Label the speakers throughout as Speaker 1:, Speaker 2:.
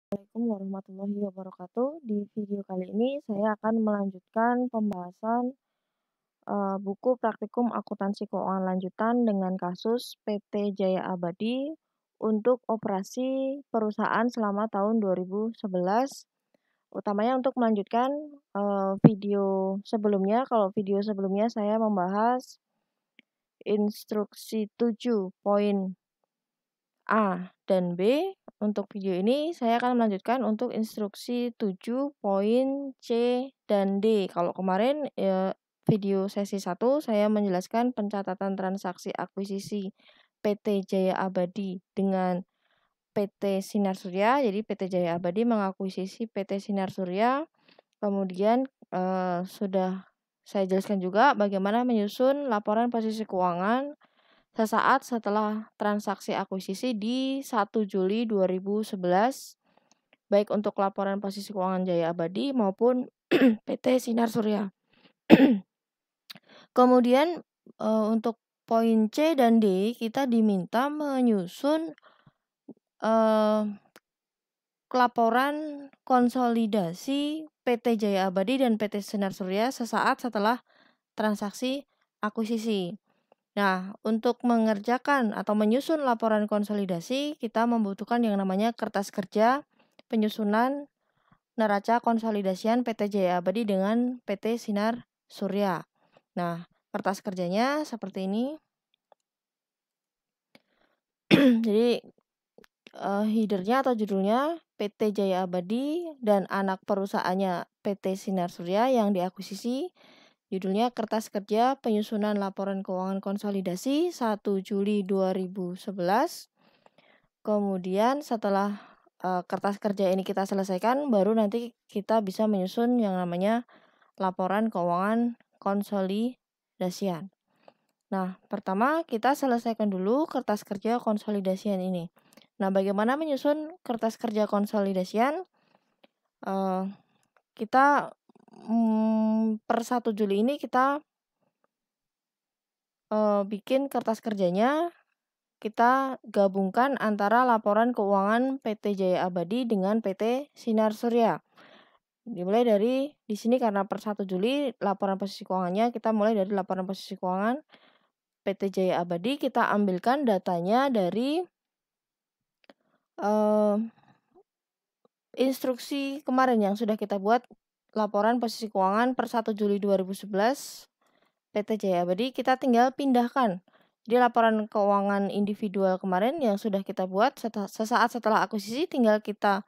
Speaker 1: Assalamualaikum warahmatullahi wabarakatuh. Di video kali ini saya akan melanjutkan pembahasan buku Praktikum Akuntansi Keuangan Lanjutan dengan kasus PT Jaya Abadi untuk operasi perusahaan selama tahun 2011. Utamanya untuk melanjutkan video sebelumnya. Kalau video sebelumnya saya membahas instruksi 7 poin A dan B. Untuk video ini saya akan melanjutkan untuk instruksi 7 poin C dan D. Kalau kemarin video sesi 1 saya menjelaskan pencatatan transaksi akuisisi PT Jaya Abadi dengan PT Sinar Surya. Jadi PT Jaya Abadi mengakuisisi PT Sinar Surya. Kemudian sudah saya jelaskan juga bagaimana menyusun laporan posisi keuangan sesaat setelah transaksi akuisisi di 1 Juli 2011, baik untuk laporan posisi keuangan Jaya Abadi maupun PT Sinar Surya. Kemudian untuk poin C dan D kita diminta menyusun laporan konsolidasi PT Jaya Abadi dan PT Sinar Surya sesaat setelah transaksi akuisisi. Nah, untuk mengerjakan atau menyusun laporan konsolidasi, kita membutuhkan yang namanya kertas kerja penyusunan neraca konsolidasian PT Jaya Abadi dengan PT Sinar Surya. Nah, kertas kerjanya seperti ini. Jadi, headernya atau judulnya PT Jaya Abadi dan anak perusahaannya PT Sinar Surya yang diakuisisi. Judulnya Kertas Kerja Penyusunan Laporan Keuangan Konsolidasi 1 Juli 2011. Kemudian setelah kertas kerja ini kita selesaikan, baru nanti kita bisa menyusun yang namanya laporan keuangan konsolidasian. Nah, pertama kita selesaikan dulu kertas kerja konsolidasian ini. Nah, bagaimana menyusun kertas kerja konsolidasian? Kita per 1 Juli ini kita bikin kertas kerjanya, kita gabungkan antara laporan keuangan PT Jaya Abadi dengan PT Sinar Surya. Dimulai dari di sini karena per 1 Juli laporan posisi keuangannya, kita mulai dari laporan posisi keuangan PT Jaya Abadi, kita ambilkan datanya dari instruksi kemarin yang sudah kita buat laporan posisi keuangan per 1 Juli 2011 PT Jaya Abadi, kita tinggal pindahkan. Jadi laporan keuangan individual kemarin yang sudah kita buat sesaat setelah akuisisi tinggal kita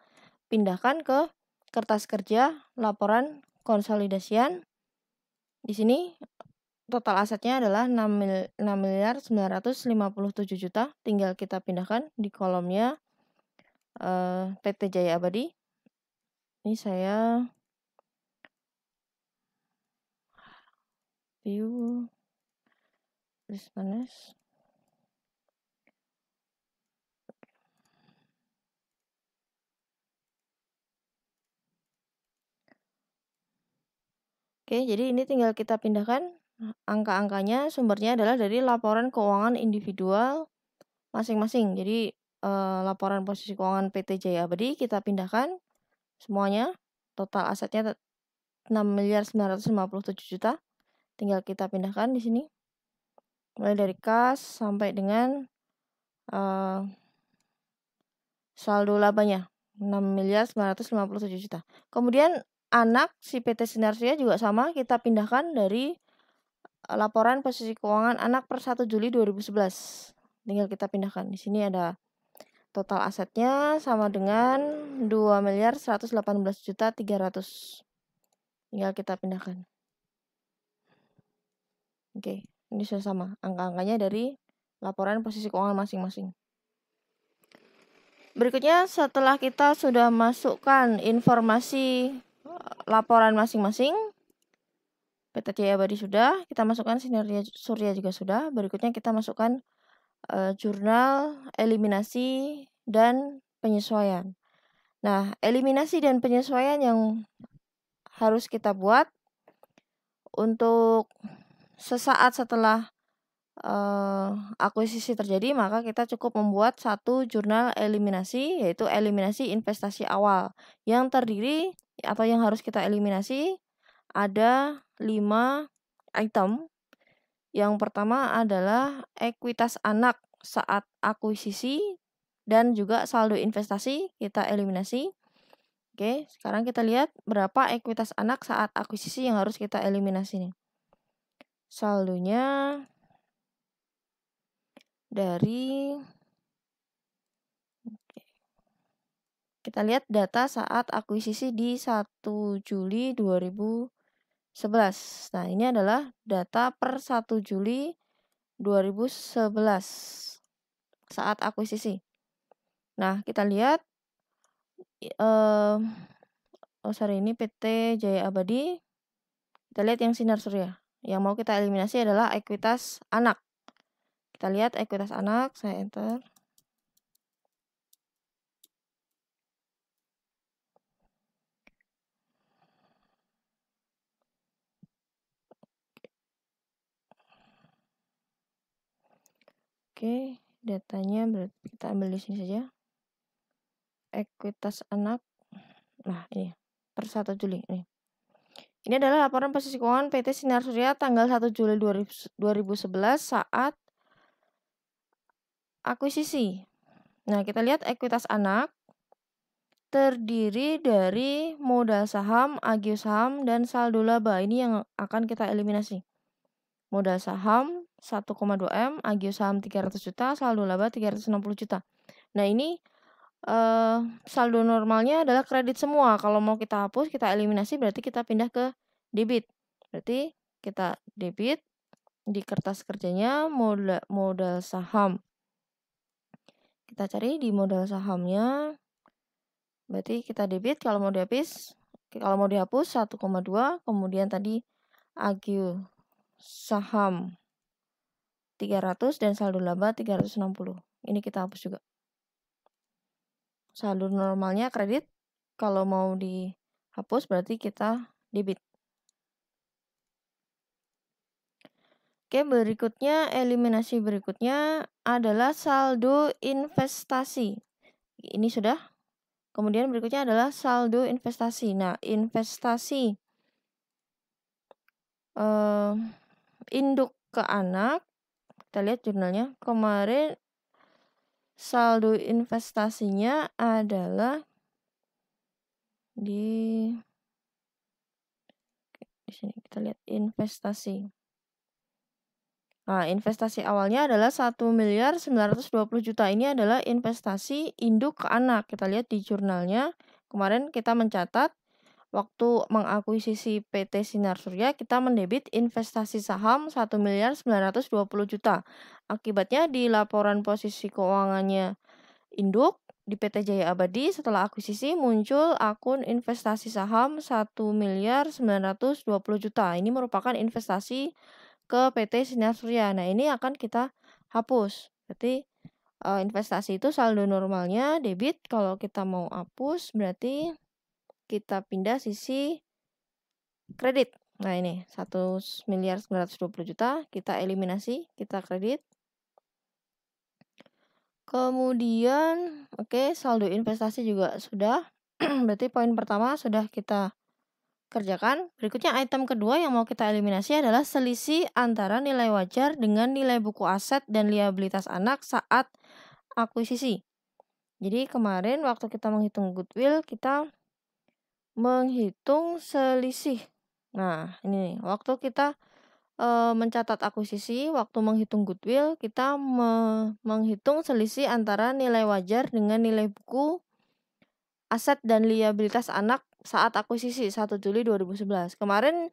Speaker 1: pindahkan ke kertas kerja laporan konsolidasian. Di sini total asetnya adalah 6.957 juta. Tinggal kita pindahkan di kolomnya PT Jaya Abadi. Ini saya view Rismanes. Oke, jadi ini tinggal kita pindahkan. Angka-angkanya sumbernya adalah dari laporan keuangan individual masing-masing. Jadi laporan posisi keuangan PT Jaya Abadi kita pindahkan semuanya. Total asetnya 6.957 juta. Tinggal kita pindahkan di sini. Mulai dari kas sampai dengan saldo labanya 6.957 juta. Kemudian anak si PT Sinar Surya juga sama, kita pindahkan dari laporan posisi keuangan anak per 1 Juli 2011. Tinggal kita pindahkan. Di sini ada total asetnya sama dengan 2.118.300. Tinggal kita pindahkan. Oke, ini sudah sama. Angka-angkanya dari laporan posisi keuangan masing-masing. Berikutnya setelah kita sudah masukkan informasi laporan masing-masing, PT Jaya Abadi sudah, kita masukkan Sinar Surya juga sudah. Berikutnya kita masukkan jurnal eliminasi dan penyesuaian. Nah, eliminasi dan penyesuaian yang harus kita buat untuk sesaat setelah akuisisi terjadi, maka kita cukup membuat satu jurnal eliminasi, yaitu eliminasi investasi awal, yang terdiri atau yang harus kita eliminasi ada 5 item. Yang pertama adalah ekuitas anak saat akuisisi dan juga saldo investasi kita eliminasi. Oke, sekarang kita lihat berapa ekuitas anak saat akuisisi yang harus kita eliminasi nih. Saldonya dari kita lihat data saat akuisisi di 1 Juli 2011. Nah, ini adalah data per 1 Juli 2011 saat akuisisi. Nah, kita lihat ini PT Jaya Abadi. Kita lihat yang sinar surya. Yang mau kita eliminasi adalah ekuitas anak. Kita lihat ekuitas anak, saya enter. Oke, datanya berarti kita ambil di sini saja. Ekuitas anak. Nah, ini per 1 Juli ini. Ini adalah laporan posisi keuangan PT Sinar Surya tanggal 1 Juli 2011 saat akuisisi. Nah, kita lihat ekuitas anak terdiri dari modal saham, agios saham, dan saldo laba. Ini yang akan kita eliminasi. Modal saham 1,2 M, agios saham 300 juta, saldo laba 360 juta. Nah, ini saldo normalnya adalah kredit semua. Kalau mau kita hapus, kita eliminasi, berarti kita pindah ke debit. Berarti kita debit di kertas kerjanya modal saham. Kita cari di modal sahamnya. Berarti kita debit kalau mau dihapus 1,2, kemudian tadi agio saham 300 dan saldo laba 360. Ini kita hapus juga. Saldo normalnya kredit, kalau mau dihapus berarti kita debit. Oke, berikutnya eliminasi berikutnya adalah saldo investasi. Ini sudah. Kemudian berikutnya adalah saldo investasi. Nah, investasi induk ke anak, kita lihat jurnalnya. Kemarin saldo investasinya adalah di sini kita lihat investasi. Nah, investasi awalnya adalah 1.920 juta. Ini adalah investasi induk ke anak. Kita lihat di jurnalnya. Kemarin kita mencatat waktu mengakuisisi PT Sinar Surya, kita mendebit investasi saham 1.920 juta. Akibatnya di laporan posisi keuangannya induk di PT Jaya Abadi setelah akuisisi muncul akun investasi saham 1.920 juta. Ini merupakan investasi ke PT Sinar Surya. Nah, ini akan kita hapus. Berarti investasi itu saldo normalnya debit. Kalau kita mau hapus berarti kita pindah sisi kredit. Nah, ini 1.920 juta kita eliminasi, kita kredit. Kemudian saldo investasi juga sudah. Berarti poin pertama sudah kita kerjakan. Berikutnya item kedua yang mau kita eliminasi adalah selisih antara nilai wajar dengan nilai buku aset dan liabilitas anak saat akuisisi. Jadi kemarin waktu kita menghitung goodwill, kita menghitung selisih. Nah, ini nih, waktu kita mencatat akuisisi, waktu menghitung goodwill, kita menghitung selisih antara nilai wajar dengan nilai buku aset dan liabilitas anak saat akuisisi 1 Juli 2011. Kemarin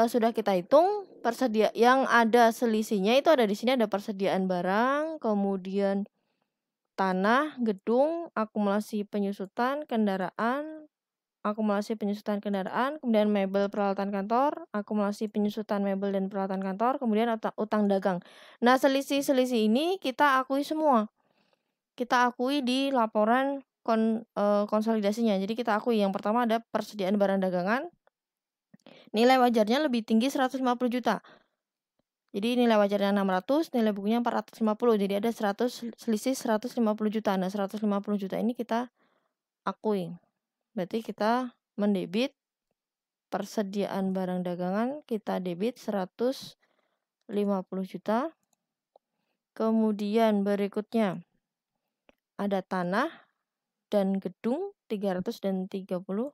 Speaker 1: sudah kita hitung yang ada selisihnya itu ada di sini, ada persediaan barang, kemudian tanah, gedung, akumulasi penyusutan kendaraan, kemudian mebel peralatan kantor, akumulasi penyusutan mebel dan peralatan kantor, kemudian utang dagang. Nah, selisih-selisih ini kita akui semua. Kita akui di laporan konsolidasinya. Jadi kita akui yang pertama ada persediaan barang dagangan. Nilai wajarnya lebih tinggi 150 juta. Jadi nilai wajarnya 600, nilai bukunya 450. Jadi ada selisih 150 juta. Nah, 150 juta ini kita akui. Berarti kita mendebit persediaan barang dagangan, kita debit 150 juta. Kemudian berikutnya ada tanah dan gedung 330,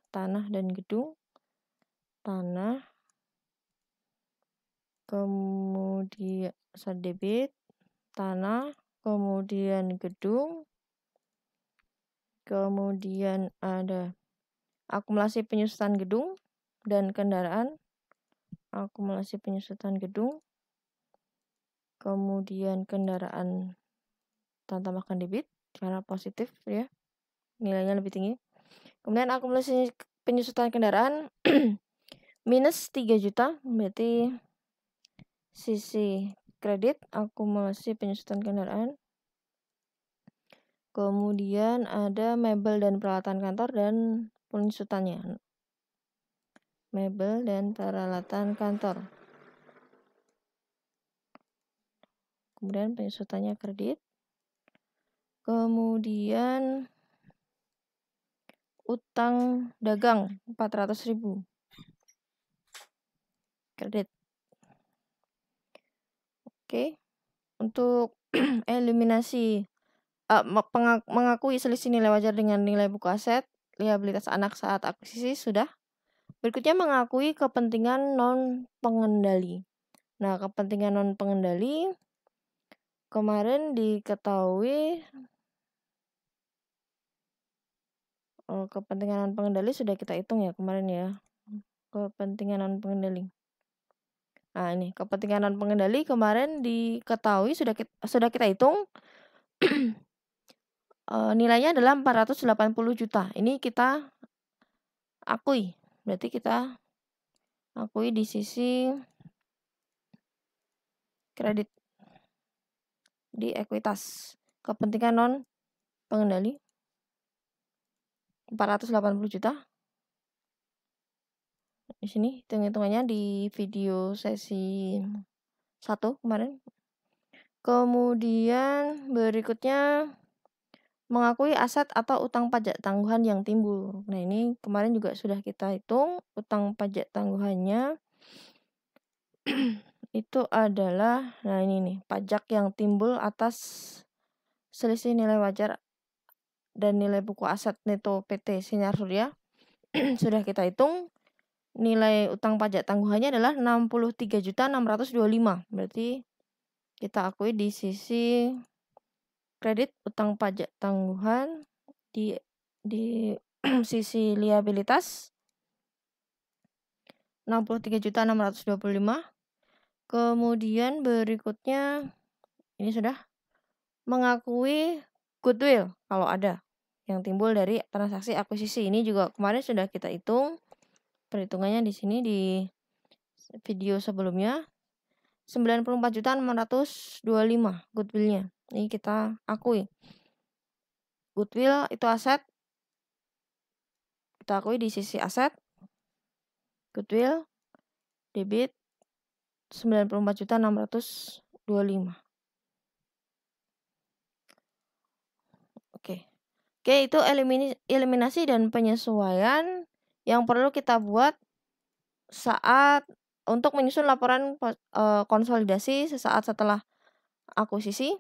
Speaker 1: tanah dan gedung. Tanah, kemudian debit, tanah, kemudian gedung, kemudian ada akumulasi penyusutan gedung dan kendaraan, akumulasi penyusutan gedung, kemudian kendaraan tambahkan debit karena positif ya, nilainya lebih tinggi. Kemudian akumulasi penyusutan kendaraan minus 3 juta, berarti sisi kredit akumulasi penyusutan kendaraan. Kemudian ada mebel dan peralatan kantor dan penyusutannya. Mebel dan peralatan kantor. Kemudian penyusutannya kredit. Kemudian utang dagang 400.000. Kredit. Oke. Untuk eliminasi mengakui selisih nilai wajar dengan nilai buku aset, liabilitas anak saat akuisisi sudah. Berikutnya mengakui kepentingan non pengendali. Nah, kepentingan non pengendali kemarin diketahui kepentingan non pengendali sudah kita hitung ya kemarin ya. Kepentingan non pengendali. Nah, ini kepentingan non pengendali kemarin diketahui sudah kita hitung. Nilainya adalah 480 juta. Ini kita akui. Berarti kita akui di sisi kredit di ekuitas. Kepentingan non pengendali 480 juta. Di sini hitung-hitungannya di video sesi 1 kemarin. Kemudian berikutnya mengakui aset atau utang pajak tangguhan yang timbul. Nah, ini kemarin juga sudah kita hitung utang pajak tangguhannya itu adalah, nah ini nih, pajak yang timbul atas selisih nilai wajar dan nilai buku aset neto PT Sinar Surya. Sudah kita hitung nilai utang pajak tangguhannya adalah 63.625. Berarti kita akui di sisi kredit utang pajak tangguhan di sisi liabilitas 63.625. Kemudian berikutnya ini sudah mengakui goodwill kalau ada yang timbul dari transaksi akuisisi. Ini juga kemarin sudah kita hitung. Perhitungannya di sini di video sebelumnya 94.625 goodwillnya. Ini kita akui. Goodwill itu aset. Kita akui di sisi aset. Goodwill debit 94.625. Oke, itu eliminasi dan penyesuaian yang perlu kita buat saat untuk menyusun laporan konsolidasi sesaat setelah akuisisi.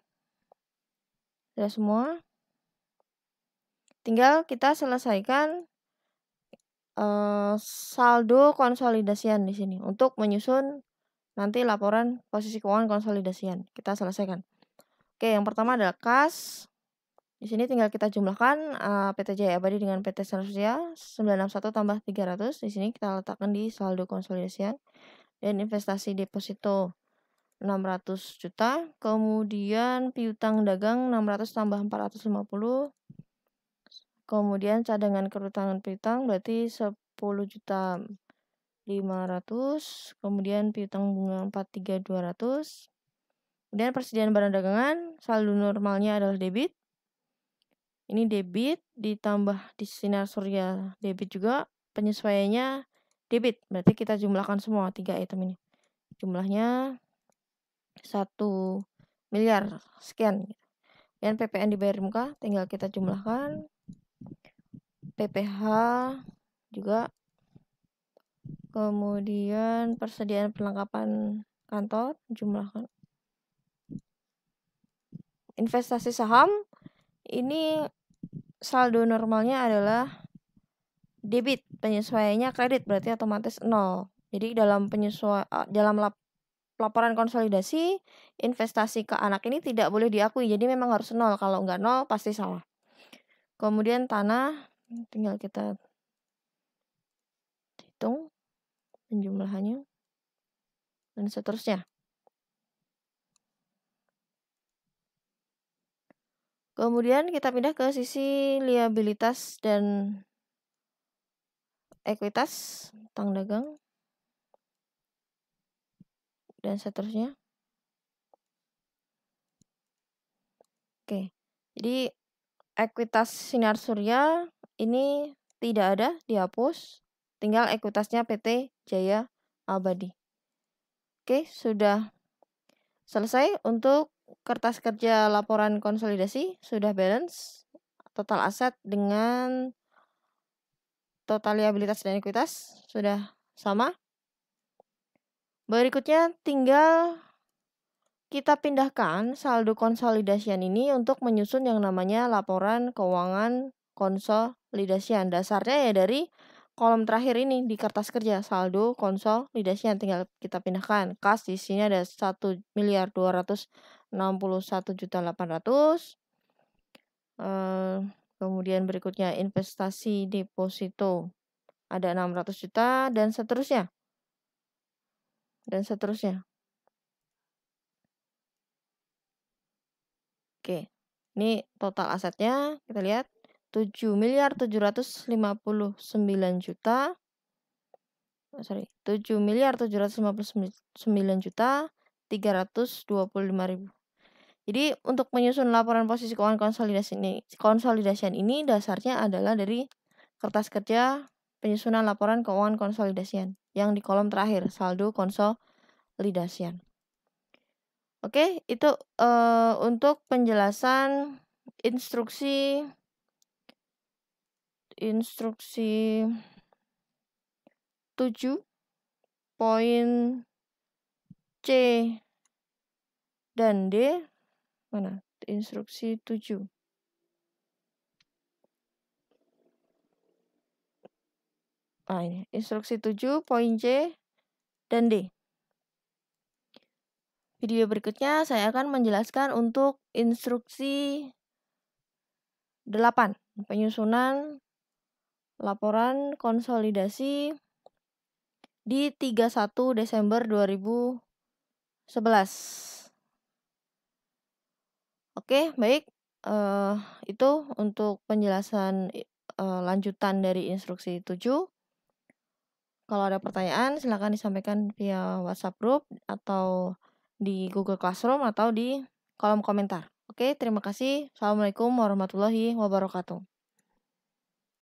Speaker 1: Sudah semua. Tinggal kita selesaikan saldo konsolidasian di sini untuk menyusun nanti laporan posisi keuangan konsolidasian. Kita selesaikan. Oke, yang pertama adalah kas. Di sini tinggal kita jumlahkan PT Jaya Abadi dengan PT Sinar Surya 961 tambah 300. Di sini kita letakkan di saldo konsolidasian. Dan investasi deposito 600 juta. Kemudian piutang dagang 600 tambah 450. Kemudian cadangan kerutangan piutang berarti 10.500.000. Kemudian piutang bunga 43.200. Kemudian persediaan barang dagangan saldo normalnya adalah debit. Ini debit ditambah di Sinar Surya debit juga, penyesuaiannya debit. Berarti kita jumlahkan semua 3 item ini. Jumlahnya 1 miliar sekian. Dan PPN dibayar di muka tinggal kita jumlahkan. PPh juga. Kemudian persediaan perlengkapan kantor jumlahkan. Investasi saham ini saldo normalnya adalah debit, penyesuaiannya kredit, berarti otomatis 0. Jadi dalam laporan konsolidasi investasi ke anak ini tidak boleh diakui, jadi memang harus 0. Kalau nggak 0 pasti salah. Kemudian tanah tinggal kita hitung penjumlahannya dan seterusnya. Kemudian kita pindah ke sisi liabilitas dan ekuitas, utang dagang dan seterusnya. Oke, jadi ekuitas Sinar Surya ini tidak ada, dihapus. Tinggal ekuitasnya PT Jaya Abadi. Oke, sudah selesai untuk kertas kerja laporan konsolidasi, sudah balance total aset dengan total liabilitas dan ekuitas sudah sama. Berikutnya tinggal kita pindahkan saldo konsolidasian ini untuk menyusun yang namanya laporan keuangan konsolidasian. Dasarnya ya dari kolom terakhir ini di kertas kerja, saldo konsolidasian, tinggal kita pindahkan. Kas di sini ada 1.261.800.000. Kemudian berikutnya investasi deposito ada 600 juta dan seterusnya. Oke, ini total asetnya kita lihat 7.759.325.000. Jadi untuk menyusun laporan posisi keuangan konsolidasian ini dasarnya adalah dari kertas kerja penyusunan laporan keuangan konsolidasian yang di kolom terakhir, saldo konsolidasian. Oke, itu untuk penjelasan instruksi 7 poin C dan D. Mana? Instruksi 7. Ini instruksi 7 poin C dan D. Video berikutnya saya akan menjelaskan untuk instruksi 8, penyusunan laporan konsolidasi di 31 Desember 2011. Oke, baik. Itu untuk penjelasan lanjutan dari instruksi 7. Kalau ada pertanyaan silakan disampaikan via WhatsApp group atau di Google Classroom atau di kolom komentar. Oke, terima kasih. Assalamualaikum warahmatullahi wabarakatuh.